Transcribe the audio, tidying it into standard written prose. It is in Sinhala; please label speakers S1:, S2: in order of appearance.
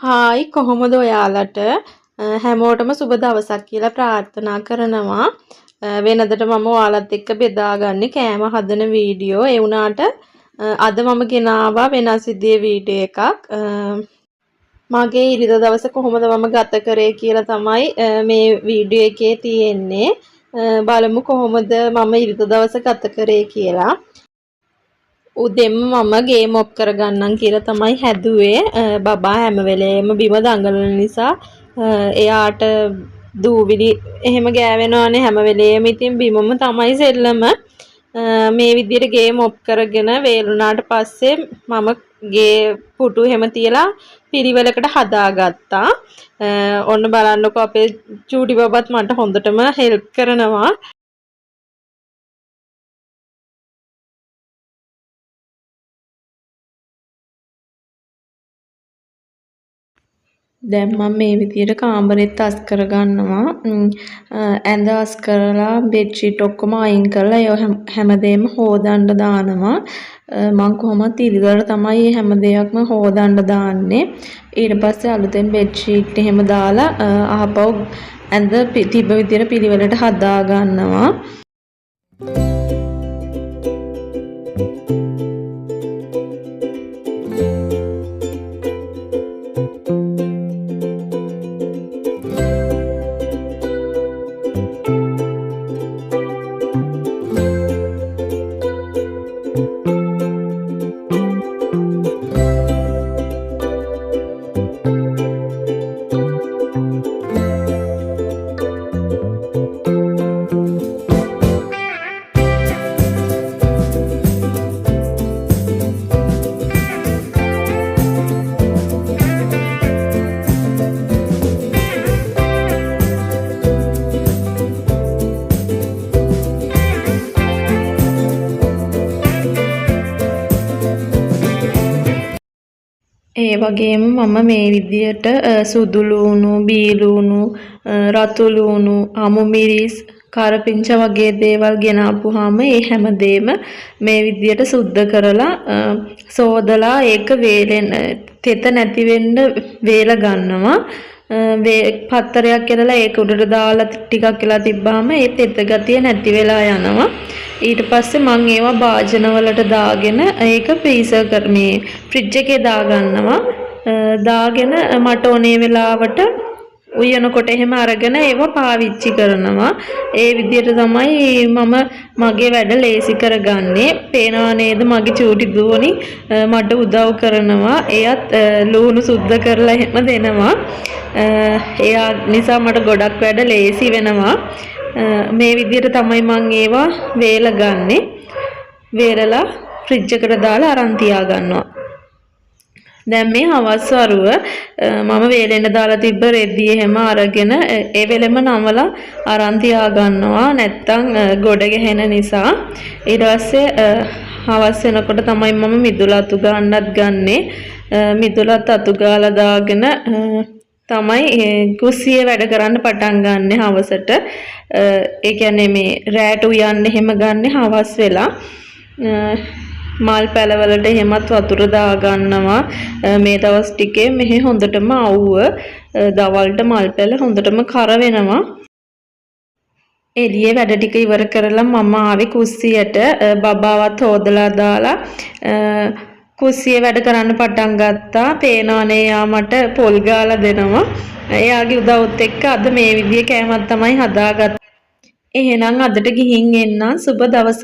S1: හායි කොහොමද ඔයාලට හැමෝටම සුබ දවසක් කියලා ප්‍රාර්ථනා කරනවා. වෙනදට මම ඔයාලත් එක්ක බෙදාගන්නේ කෑම හදන වීඩියෝ. ඒ වුණාට අද මම ගෙනාවා වෙනස් විදිහේ වීඩියෝ එකක්. මගේ ඉරිදා දවස කොහොමද මම ගත කරේ කියලා තමයි මේ වීඩියෝ එකේ තියෙන්නේ. බලමු කොහොමද මම ඉරිදා දවස ගත කරේ කියලා. උදෙන්ම මම ගේම් ඔෆ් කරගන්නම් කියලා තමයි හැදුවේ. බබා හැම වෙලේම බිම දඟලන නිසා එයාට දූවිලි එහෙම ගෑවෙනවානේ හැම වෙලේම. ඉතින් බිමම තමයි සෙල්ලම. මේ විදිහට ගේම් ඔෆ් කරගෙන වේලුණාට පස්සේ මම ගේ පුටු හැම තියලා පිරිවෙලකට හදාගත්තා. ඔන්න බලන්නකෝ අපේ චූටි බබත් මට හොඳටම හෙල්ප් කරනවා. දැන් මම මේ විදියට කාමරෙත් අස් කරගන්නවා. ඇඳ අස් කරලා බෙඩ්ෂීට් ඔක්කොම අයින් කරලා ඒ හැමදේම හොදන්න දානවා. මම කොහොමත් ඉරිදා තමයි හැම දෙයක්ම හොදන්න දාන්නේ. ඊට පස්සේ අලුතෙන් බෙඩ්ෂීට් එහෙම දාලා ආපහු ඇඳ තිබ්බ විදියට පිළිවෙලට හදා ගන්නවා. ඒ වගේම මම මේ විදියට සුදු ලූණු, බී ලූණු, රතු ලූණු, අමු මිරිස්, කරපිංච වගේ දේවල් ගෙනාපුවාම ඒ හැමදේම මේ විදියට සුද්ධ කරලා සෝදලා ඒක වේලෙන් තෙත නැති වෙන්න වේල ගන්නවා. පත්තරයක් කරලා ඒක උඩට දාලා ටිකක් වෙලා තිබ්බාම ඒ තෙත ගතිය නැති වෙලා යනවා. ඊට පස්සේ මම ඒවා භාජන වලට දාගෙන ඒක ෆ්‍රීසර් කරමේ ෆ්‍රිජ් එකේ දාගන්නවා. දාගෙන මට ඕනේ වෙලාවට උයනකොට එහෙම අරගෙන ඒවා පාවිච්චි කරනවා. ඒ විදිහට තමයි මම මගේ වැඩ ලේසි කරගන්නේ. පේනවා නේද මගේ චූටි දුවනි මට උදව් කරනවා. එයත් ලුණු සුද්ධ කරලා එහෙම දෙනවා. එයා නිසා මට ගොඩක් වැඩ ලේසි වෙනවා. මේ විදිහට තමයි මම ඒවා වේල ගන්නෙ. වේලලා ෆ්‍රිජ් එකට දාලා අරන් තියා ගන්නවා. දැන් මේ හවස් වරුව මම වේලෙන්න දාලා තිබ්බ රෙදි එහෙම අරගෙන ඒ වෙලෙම නමලා අරන් තියා ගන්නවා. නැත්තම් ගොඩ ගැහෙන නිසා. ඊට පස්සේ හවස් වෙනකොට තමයි මම මිදුල අතු ගන්නත් ගන්නෙ. මිදුලත් අතු ගාලා දාගෙන තමයි කුස්සියේ වැඩ කරන්න පටන් ගන්නෙ හවසට. ඒ කියන්නේ මේ රැට උයන්න එහෙම ගන්නෙ හවස් වෙලා. මල් පැලවලට එහෙමත් වතුර දා ගන්නවා. මේ දවස් ටිකේ මෙහි හොඳටම අවුව දවල්ට මල් පැල හොඳටම කර වෙනවා. එළියේ වැඩ ටික ඉවර කරලා මම ආවේ කුස්සියට. බබාවත් හොදලා දාලා කුස්සියේ වැඩ කරන්න පටන් ගත්තා. පේනවනේ යා මට පොල් ගාලා දෙනවා. එයාගේ උදව්වත් එක්ක අද මේ විදිහේ කෑමක් තමයි හදාගත්තේ. එහෙනම් අදට ගිහින් එන්න. සුබ දවසක්.